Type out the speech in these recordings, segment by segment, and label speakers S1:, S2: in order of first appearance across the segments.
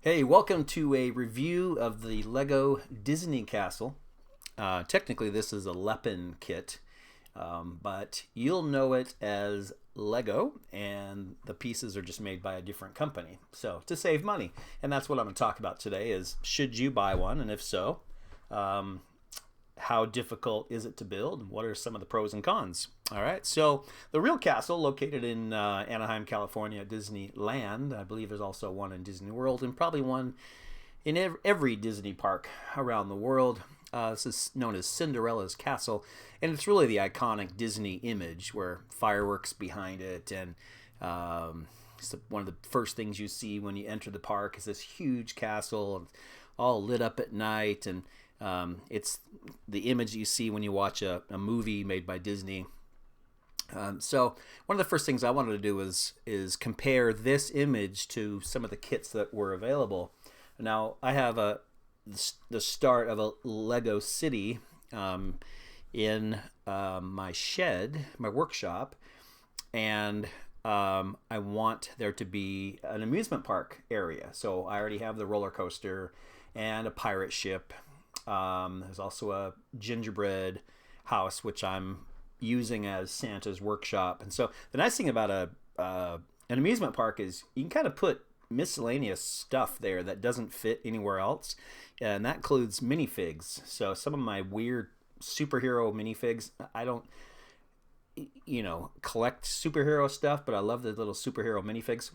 S1: Hey, welcome to a review of the Lego Disney Castle. Technically, this is a Lepin kit, but you'll know it as Lego, and the pieces are just made by a different company. So, to save money, and that's what I'm going to talk about today is should you buy one, and if so, um, how difficult is it to build? What are some of the pros and cons? All right, so the real castle, located in Anaheim, California, at Disneyland. I believe there's also one in Disney World, and probably one in every Disney park around the world. This is known as Cinderella's Castle, and it's really the iconic Disney image where fireworks behind it, and it's one of the first things you see when you enter the park is this huge castle, and all lit up at night, and it's the image you see when you watch a movie made by Disney. So one of the first things I wanted to do is compare this image to some of the kits that were available. Now I have the start of a Lego city in my shed, my workshop, and I want there to be an amusement park area. So I already have the roller coaster and a pirate ship. There's also a gingerbread house, which I'm using as Santa's workshop. And so the nice thing about an amusement park is you can kind of put miscellaneous stuff there that doesn't fit anywhere else, and that includes minifigs. So some of my weird superhero minifigs, I don't collect superhero stuff, but I love the little superhero minifigs.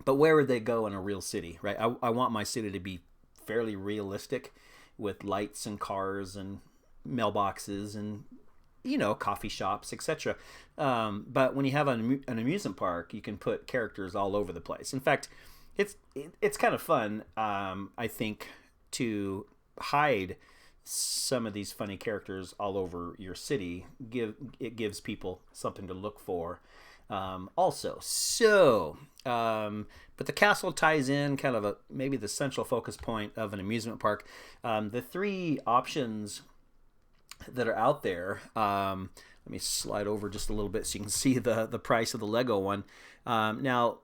S1: But where would they go in a real city, right? I want my city to be fairly realistic, with lights and cars and mailboxes and coffee shops, etc. But when you have an amusement park, you can put characters all over the place. In fact, it's kind of fun, I think, to hide some of these funny characters all over your city. It gives people something to look for. Also, but the castle ties in kind of maybe the central focus point of an amusement park. The three options that are out there. Let me slide over just a little bit so you can see the price of the Lego one. Now,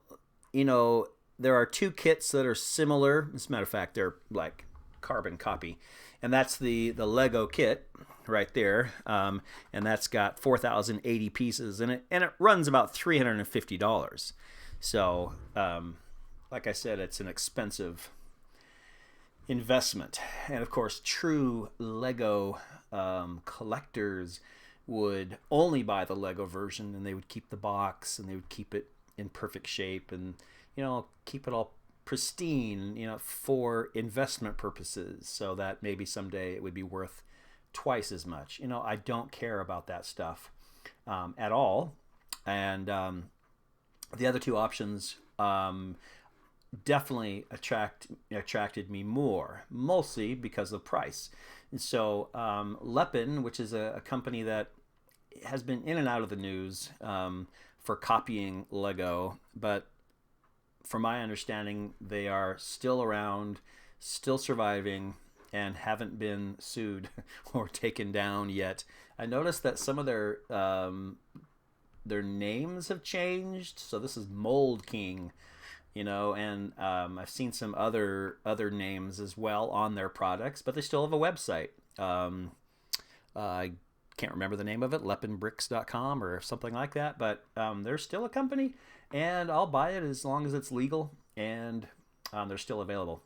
S1: there are two kits that are similar. As a matter of fact, they're like carbon copy, and that's the Lego kit right there, and that's got 4,080 pieces in it, and it runs about $350. So, like I said, it's an expensive investment. And of course, true Lego collectors would only buy the Lego version, and they would keep the box, and they would keep it in perfect shape, and keep it all pristine, for investment purposes, so that maybe someday it would be worth twice as much. I don't care about that stuff at all. And the other two options definitely attracted me more, mostly because of price. And so Lepin, which is a company that has been in and out of the news for copying Lego, but from my understanding, they are still around, still surviving, and haven't been sued or taken down yet. I noticed that some of their names have changed. So this is Mold King, and I've seen some other names as well on their products, but they still have a website. I can't remember the name of it, lepinbricks.com or something like that, but they're still a company, and I'll buy it as long as it's legal, and they're still available.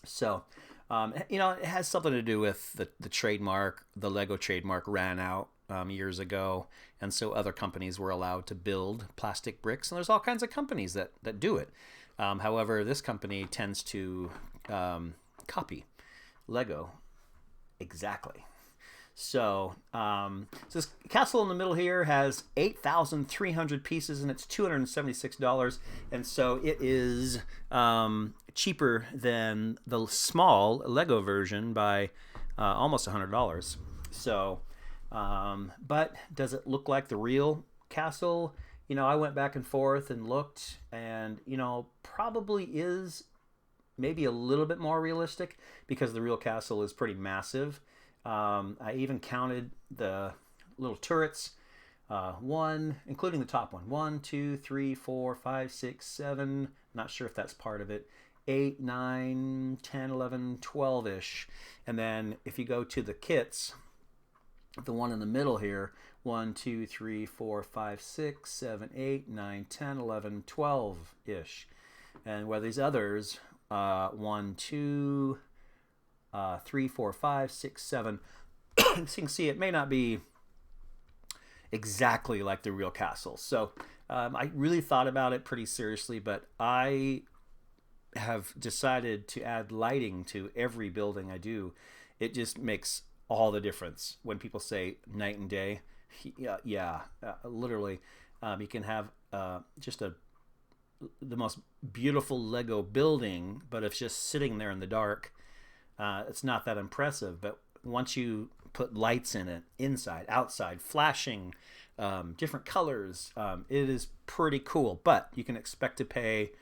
S1: So, it has something to do with the trademark. The Lego trademark ran out years ago, and so other companies were allowed to build plastic bricks, and there's all kinds of companies that do it. However, this company tends to copy Lego exactly. So, this castle in the middle here has 8,300 pieces, and it's $276, and so it is cheaper than the small Lego version by almost $100. So, but does it look like the real castle? I went back and forth and looked, and probably is maybe a little bit more realistic, because the real castle is pretty massive. I even counted the little turrets, including the top one. 1, 2, 3, 4, 5, 6, 7. Not sure if that's part of it. 8, 9, 10, 11, 12-ish. And then if you go to the kits, the one in the middle here, 1, 2, 3, 4, 5, 6, 7, 8, 9, 10, 11, 12-ish. And where these others, 1, 2, 3, 4, 5, 6, 7, so you can see it may not be exactly like the real castle. So I really thought about it pretty seriously, but I have decided to add lighting to every building I do. It just makes all the difference when people say night and day. Yeah, literally. You can have just the most beautiful Lego building, but if it's just sitting there in the dark, it's not that impressive. But once you put lights in it, inside, outside, flashing, different colors, it is pretty cool. But you can expect to pay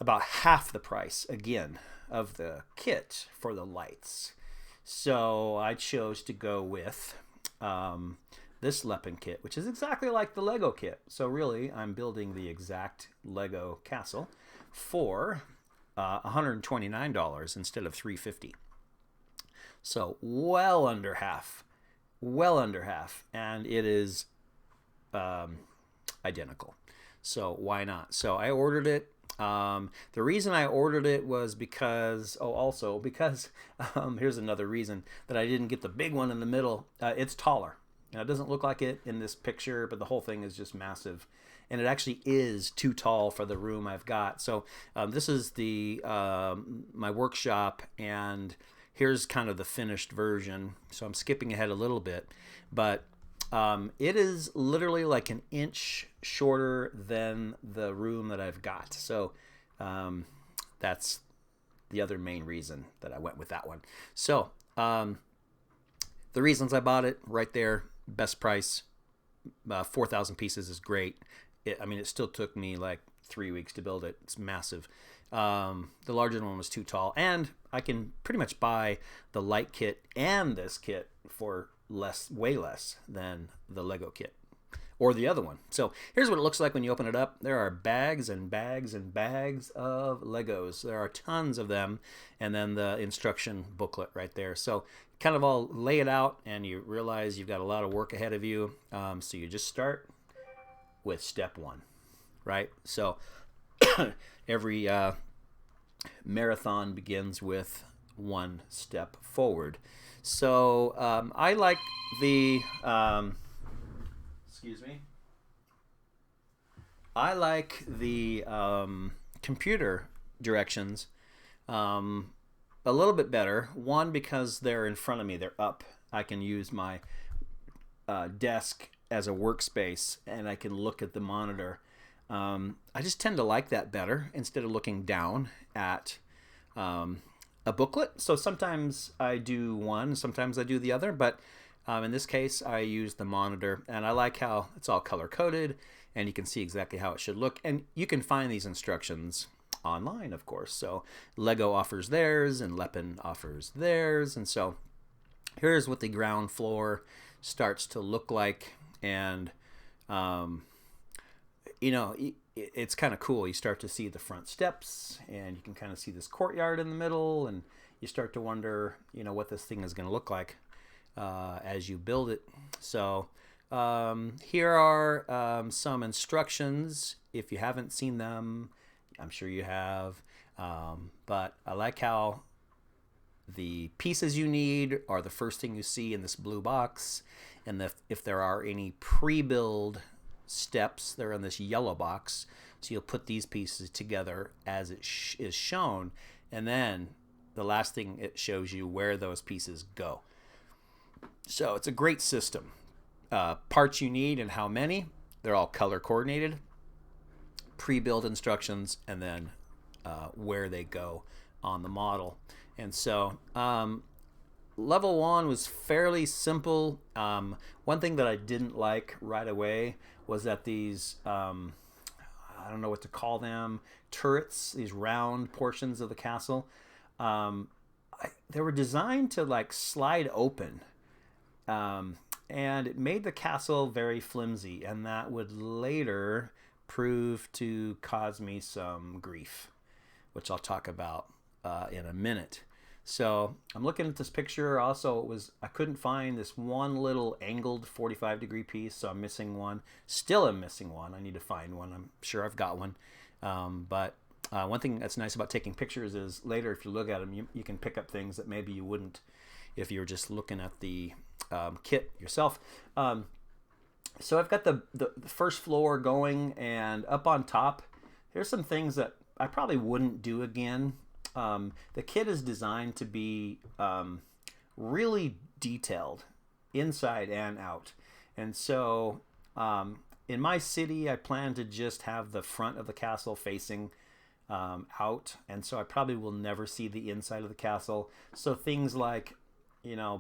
S1: about half the price, again, of the kit for the lights. So I chose to go with this Lepin kit, which is exactly like the Lego kit. So really, I'm building the exact Lego castle for $129 instead of $350. So well under half, and it is identical. So why not? So I ordered it. The reason I ordered it was because, here's another reason that I didn't get the big one in the middle. It's taller. Now, it doesn't look like it in this picture, but the whole thing is just massive. And it actually is too tall for the room I've got. So this is the my workshop, and here's kind of the finished version. So I'm skipping ahead a little bit, but it is literally like an inch shorter than the room that I've got. So that's the other main reason that I went with that one. So the reasons I bought it right there, best price, 4,000 pieces is great. I mean, it still took me like 3 weeks to build it. It's massive. The larger one was too tall, and I can pretty much buy the light kit and this kit for way less than the Lego kit or the other one. So here's what it looks like when you open it up. There are bags and bags and bags of Legos. There are tons of them, and then the instruction booklet right there. So kind of all lay it out, and you realize you've got a lot of work ahead of you. So you just start with step one, right? So every marathon begins with one step forward. So I like the I like the computer directions a little bit better. One, because they're in front of me, they're up. I can use my desk as a workspace, and I can look at the monitor. I just tend to like that better instead of looking down at a booklet. So sometimes I do one, sometimes I do the other, but in this case I use the monitor, and I like how it's all color coded and you can see exactly how it should look, and you can find these instructions online, of course. So Lego offers theirs and Lepin offers theirs, and so here's what the ground floor starts to look like. And you know, it's kind of cool. You start to see the front steps, and you can kind of see this courtyard in the middle, and you start to wonder, you know, what this thing is going to look like as you build it. So here are some instructions. If you haven't seen them, I'm sure you have, but I like how the pieces you need are the first thing you see in this blue box, and if there are any pre-build steps, they're in this yellow box. So you'll put these pieces together as it is shown, and then the last thing, it shows you where those pieces go. So it's a great system. Parts you need and how many, they're all color coordinated, pre-build instructions, and then where they go on the model. And so level one was fairly simple. One thing that I didn't like right away was that these, I don't know what to call them, turrets, these round portions of the castle, they were designed to like slide open. And it made the castle very flimsy, and that would later prove to cause me some grief. which I'll talk about in a minute. So I'm looking at this picture. Also, I couldn't find this one little angled 45-degree piece, so I'm missing one. Still am missing one. I need to find one. I'm sure I've got one. But one thing that's nice about taking pictures is later, if you look at them, you can pick up things that maybe you wouldn't if you were just looking at the kit yourself. So I've got the first floor going, and up on top, here's some things that I probably wouldn't do again. The kit is designed to be really detailed inside and out. And so in my city, I plan to just have the front of the castle facing out. And so I probably will never see the inside of the castle. So things like,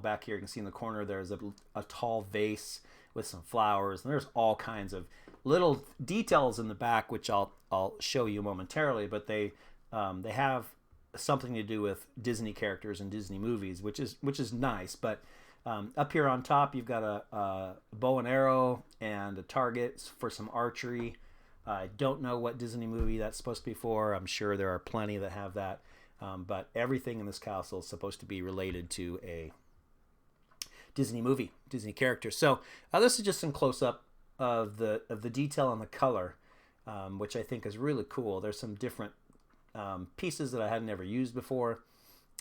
S1: back here you can see in the corner there's a tall vase with some flowers. And there's all kinds of little details in the back, which I'll show you momentarily. But they have something to do with Disney characters and Disney movies, which is nice. But up here on top, you've got a bow and arrow and a target for some archery. I don't know what Disney movie that's supposed to be for. I'm sure there are plenty that have that. But everything in this castle is supposed to be related to a Disney movie, Disney character. So this is just some close-up of the detail on the color, which I think is really cool. There's some different pieces that I hadn't ever used before,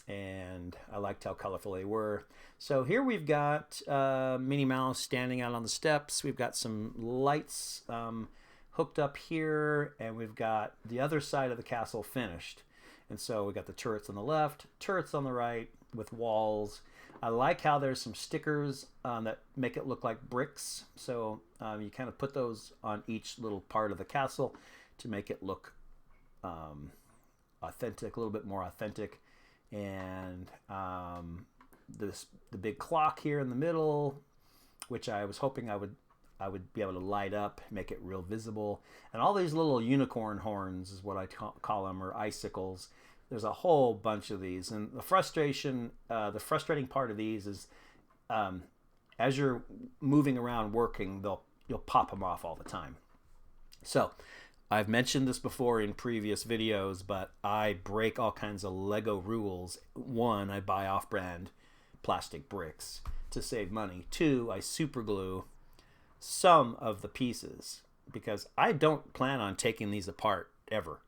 S1: and I liked how colorful they were. So here we've got Minnie Mouse standing out on the steps. We've got some lights hooked up here, and we've got the other side of the castle finished. And so we got the turrets on the left, turrets on the right with walls. I like how there's some stickers that make it look like bricks. So you kind of put those on each little part of the castle to make it look authentic, a little bit more authentic. And the big clock here in the middle, which I was hoping I would be able to light up, make it real visible. And all these little unicorn horns is what I call them, or icicles. There's a whole bunch of these. And the frustrating part of these is as you're moving around working, you'll pop them off all the time. So I've mentioned this before in previous videos, but I break all kinds of Lego rules. One, I buy off-brand plastic bricks to save money. Two, I super glue some of the pieces because I don't plan on taking these apart ever.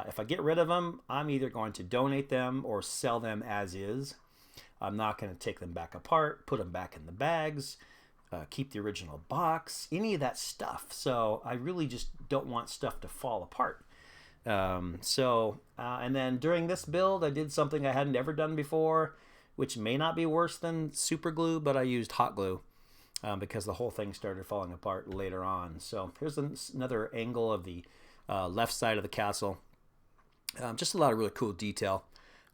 S1: If I get rid of them, I'm either going to donate them or sell them as is. I'm not going to take them back apart, put them back in the bags, keep the original box, any of that stuff. So I really just don't want stuff to fall apart. And then during this build, I did something I hadn't ever done before, which may not be worse than super glue, but I used hot glue because the whole thing started falling apart later on. So here's another angle of the left side of the castle. Just a lot of really cool detail.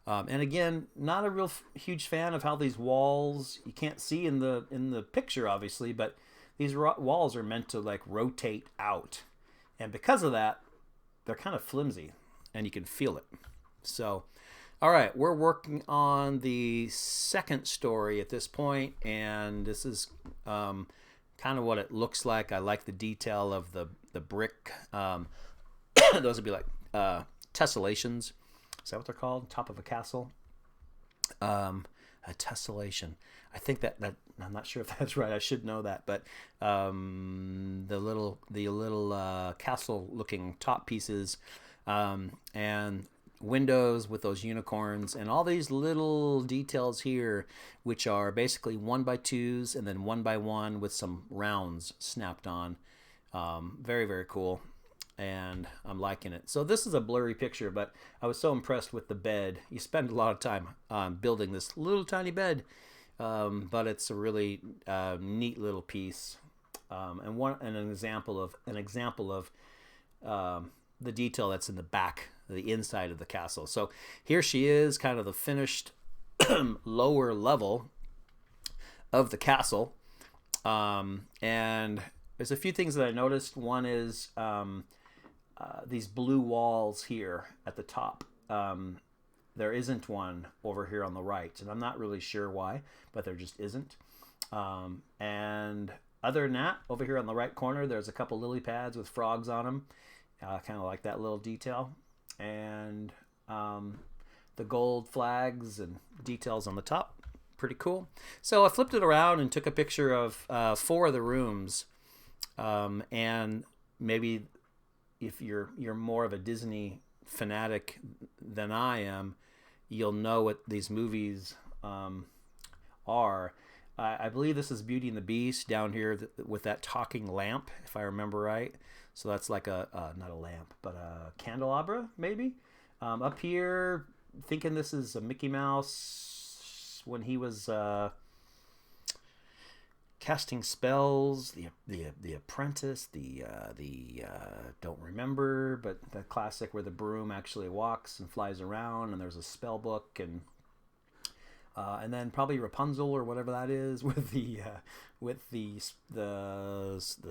S1: And again, not a real huge fan of how these walls, you can't see in the picture obviously, but these walls are meant to like rotate out. And because of that, they're kind of flimsy and you can feel it. So, all right, we're working on the second story at this point, and this is kind of what it looks like. I like the detail of the brick. Those would be like tessellations. Is that what they're called? Top of a castle? A tessellation. I think that I'm not sure if that's right. I should know that. But the little castle-looking top pieces and windows with those unicorns and all these little details here, which are basically 1x2s and then 1x1 with some rounds snapped on. Very, very cool. And I'm liking it. So this is a blurry picture, but I was so impressed with the bed. You spend a lot of time building this little tiny bed, but it's a really neat little piece, and an example of the detail that's in the back, the inside of the castle. So here she is, kind of the finished lower level of the castle, and there's a few things that I noticed. One is these blue walls here at the top. There isn't one over here on the right, and I'm not really sure why, but there just isn't. And other than that, over here on the right corner, there's a couple lily pads with frogs on them. Kind of like that little detail. and the gold flags and details on the top. Pretty cool. So I flipped it around and took a picture of 4 of the rooms, and maybe if you're more of a Disney fanatic than I am, you'll know what these movies are. I believe this is Beauty and the Beast down here with that talking lamp, if I remember right. So that's like not a lamp, but a candelabra, maybe. Up here, thinking this is a Mickey Mouse when he was casting spells. The Apprentice. The don't remember, but the classic where the broom actually walks and flies around, and there's a spell book, and then probably Rapunzel or whatever that is with the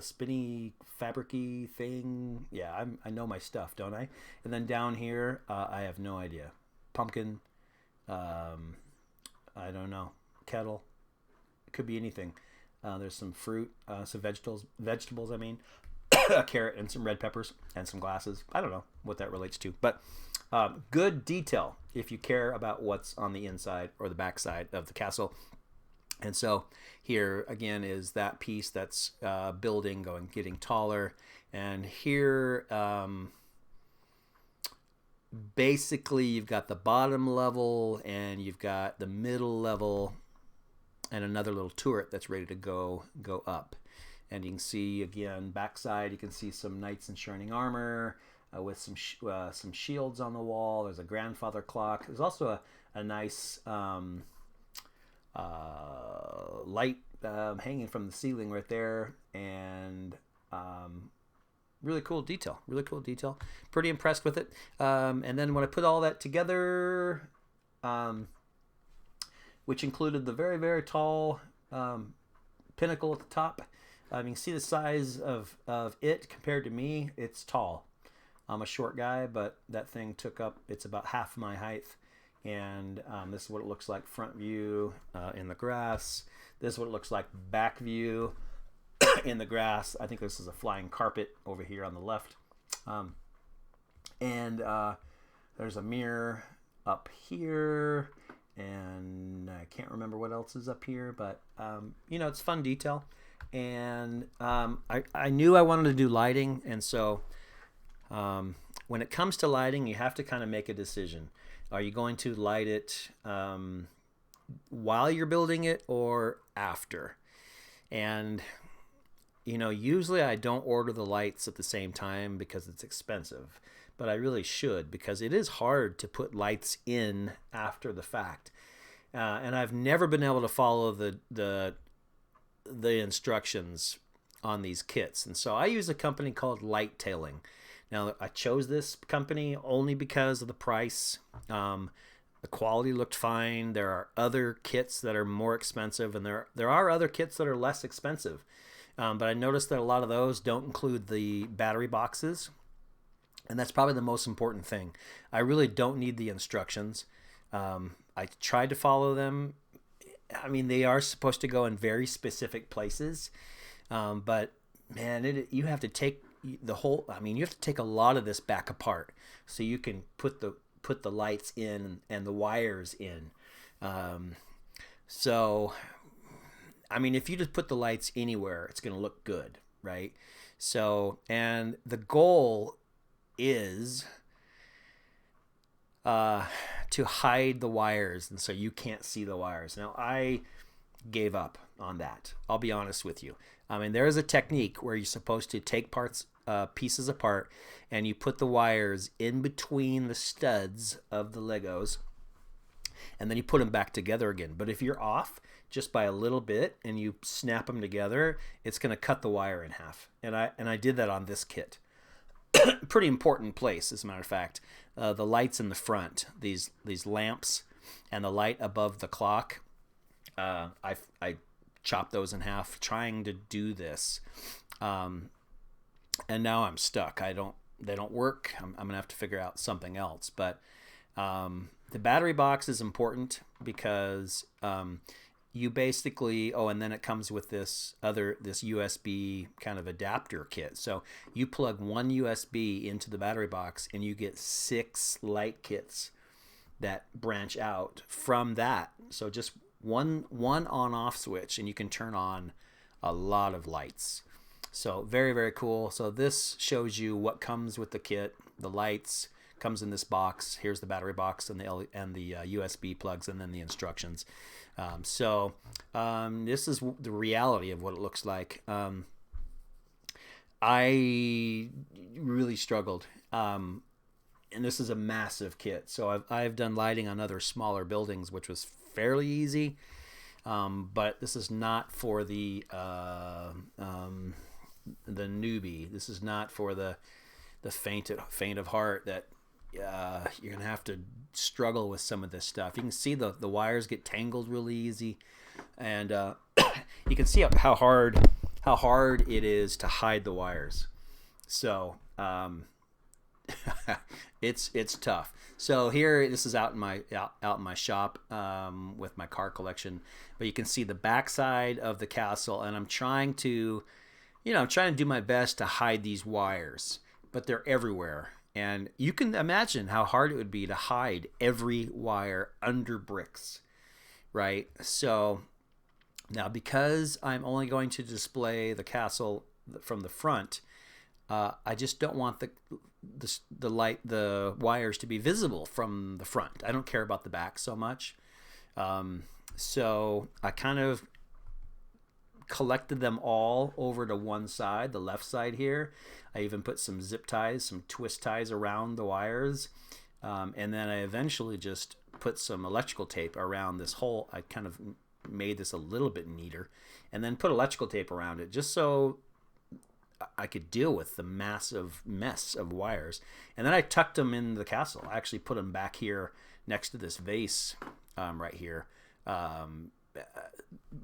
S1: spinny fabricy thing. Yeah, I know my stuff, don't I? And then down here, I have no idea. Pumpkin. I don't know. Kettle. It could be anything. There's some fruit, some vegetables. I mean, a carrot and some red peppers and some glasses. I don't know what that relates to, but good detail if you care about what's on the inside or the backside of the castle. And so here again is that piece that's building, getting taller, and here basically you've got the bottom level and you've got the middle level and another little turret that's ready to go up. And you can see again backside, you can see some knights in shining armor with some shields on the wall. There's a grandfather clock. There's also a nice light hanging from the ceiling right there, and really cool detail. Pretty impressed with it. And then when I put all that together, which included the very, very tall pinnacle at the top. You can see the size of it compared to me. It's tall. I'm a short guy, but that thing it's about half my height. And this is what it looks like front view in the grass. This is what it looks like back view in the grass. I think this is a flying carpet over here on the left. And there's a mirror up here. And I can't remember what else is up here, but it's fun detail. And I knew I wanted to do lighting, and so when it comes to lighting, you have to kind of make a decision. Are you going to light it while you're building it or after? And usually I don't order the lights at the same time because it's expensive. But I really should, because it is hard to put lights in after the fact. And I've never been able to follow the instructions on these kits. And so I use a company called Light Tailing. Now, I chose this company only because of the price. The quality looked fine. There are other kits that are more expensive, and there are other kits that are less expensive. But I noticed that a lot of those don't include the battery boxes. And that's probably the most important thing. I really don't need the instructions. I tried to follow them. I mean, they are supposed to go in very specific places. But man, you have to take you have to take a lot of this back apart so you can put the lights in and the wires in. So, I mean, if you just put the lights anywhere, it's going to look good, right? So, and the goal is to hide the wires, and so you can't see the wires. Now, I gave up on that. I'll be honest with you. I mean, there is a technique where you're supposed to take pieces apart, and you put the wires in between the studs of the Legos, and then you put them back together again. But if you're off just by a little bit and you snap them together, it's going to cut the wire in half. And I did that on this kit. Pretty important place, as a matter of fact. The lights in the front, these lamps, and the light above the clock. I chopped those in half trying to do this, and now I'm stuck. They don't work. I'm gonna have to figure out something else. But the battery box is important because you basically, and then it comes with this USB kind of adapter kit. So you plug one USB into the battery box and you get 6 light kits that branch out from that. So just one on off switch and you can turn on a lot of lights. So very, very cool. So this shows you what comes with the kit. The lights comes in this box. Here's the battery box and the USB plugs, and then the instructions. This is the reality of what it looks like. I really struggled. And this is a massive kit. So I've done lighting on other smaller buildings, which was fairly easy. But this is not for the newbie. This is not for the faint of heart that you're gonna have to struggle with some of this stuff. You can see the wires get tangled really easy, and you can see how hard it is to hide the wires. So it's tough. So here, this is out in my shop with my car collection, but you can see the backside of the castle, and I'm trying to do my best to hide these wires, but they're everywhere. And you can imagine how hard it would be to hide every wire under bricks, right? So now, because I'm only going to display the castle from the front, I just don't want the wires to be visible from the front. I don't care about the back so much. So I kind of collected them all over to one side, the left side here. I even put some zip ties, some twist ties around the wires. And then I eventually just put some electrical tape around this whole. I kind of made this a little bit neater, and then put electrical tape around it just so I could deal with the massive mess of wires. And then I tucked them in the castle. I actually put them back here next to this vase right here,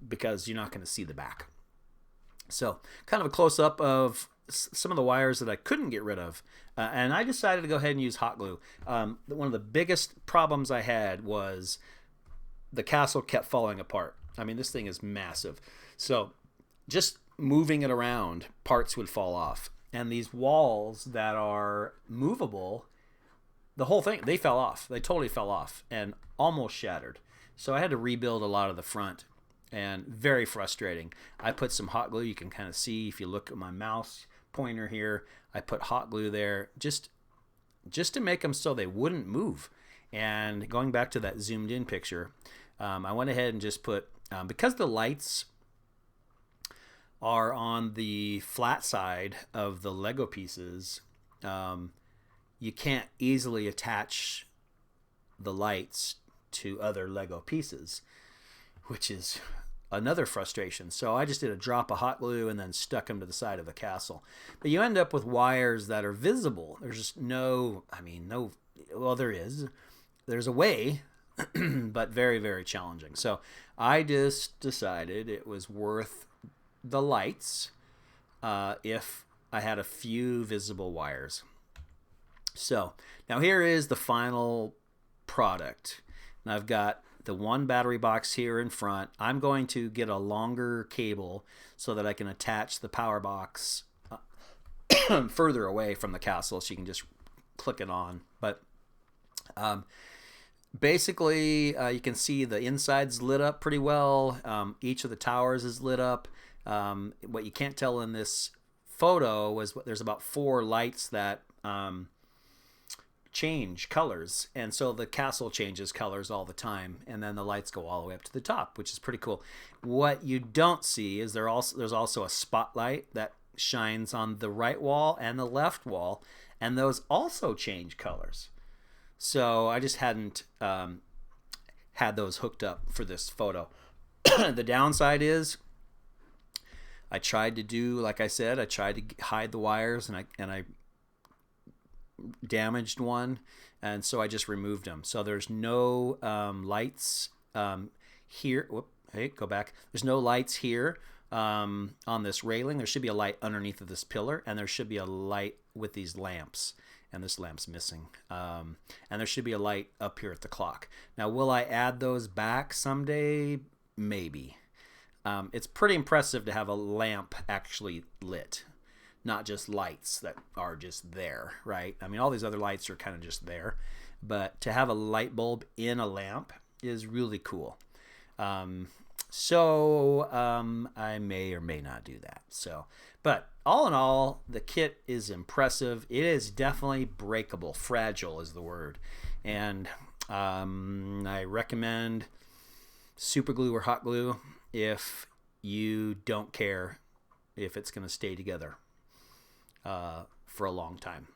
S1: because you're not going to see the back. So kind of a close-up of some of the wires that I couldn't get rid of. And I decided to go ahead and use hot glue. One of the biggest problems I had was the castle kept falling apart. I mean, this thing is massive. So just moving it around, parts would fall off. And these walls that are movable, the whole thing, they fell off. They totally fell off and almost shattered. So I had to rebuild a lot of the front, and very frustrating. I put some hot glue. You can kind of see if you look at my mouse pointer here, I put hot glue there just to make them so they wouldn't move. And going back to that zoomed in picture, I went ahead and just put, because the lights are on the flat side of the Lego pieces, you can't easily attach the lights to other Lego pieces, which is another frustration. So I just did a drop of hot glue and then stuck them to the side of the castle. But you end up with wires that are visible. There's just there's a way, but very, very challenging. So I just decided it was worth the lights if I had a few visible wires. So now here is the final product. And I've got the one battery box here in front. I'm going to get a longer cable so that I can attach the power box further away from the castle, so you can just click it on. But basically, you can see the inside's lit up pretty well. Each of the towers is lit up. What you can't tell in this photo was there's about 4 lights that change colors, and so the castle changes colors all the time, and then the lights go all the way up to the top, which is pretty cool. What you don't see is there's also a spotlight that shines on the right wall and the left wall, and those also change colors. So I just hadn't had those hooked up for this photo. The downside is I tried to do, like I said, I tried to hide the wires, and I damaged one, and so I just removed them. So there's no lights here. Hey, go back. There's no lights here on this railing. There should be a light underneath of this pillar, and there should be a light with these lamps, and this lamp's missing. And there should be a light up here at the clock. Now, will I add those back someday? maybe. It's pretty impressive to have a lamp actually lit, not just lights that are just there, right? I mean, all these other lights are kind of just there, but to have a light bulb in a lamp is really cool. I may or may not do that. But all in all, the kit is impressive. It is definitely breakable. Fragile is the word. And I recommend super glue or hot glue if you don't care if it's going to stay together for a long time.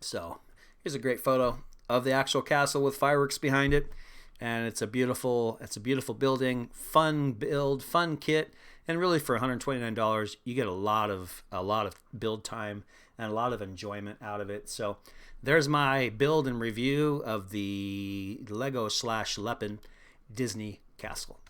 S1: So here's a great photo of the actual castle with fireworks behind it. And it's a beautiful building, fun build, fun kit, and really for $129 you get a lot of build time and a lot of enjoyment out of it. So there's my build and review of the Lego / Lepin Disney Castle.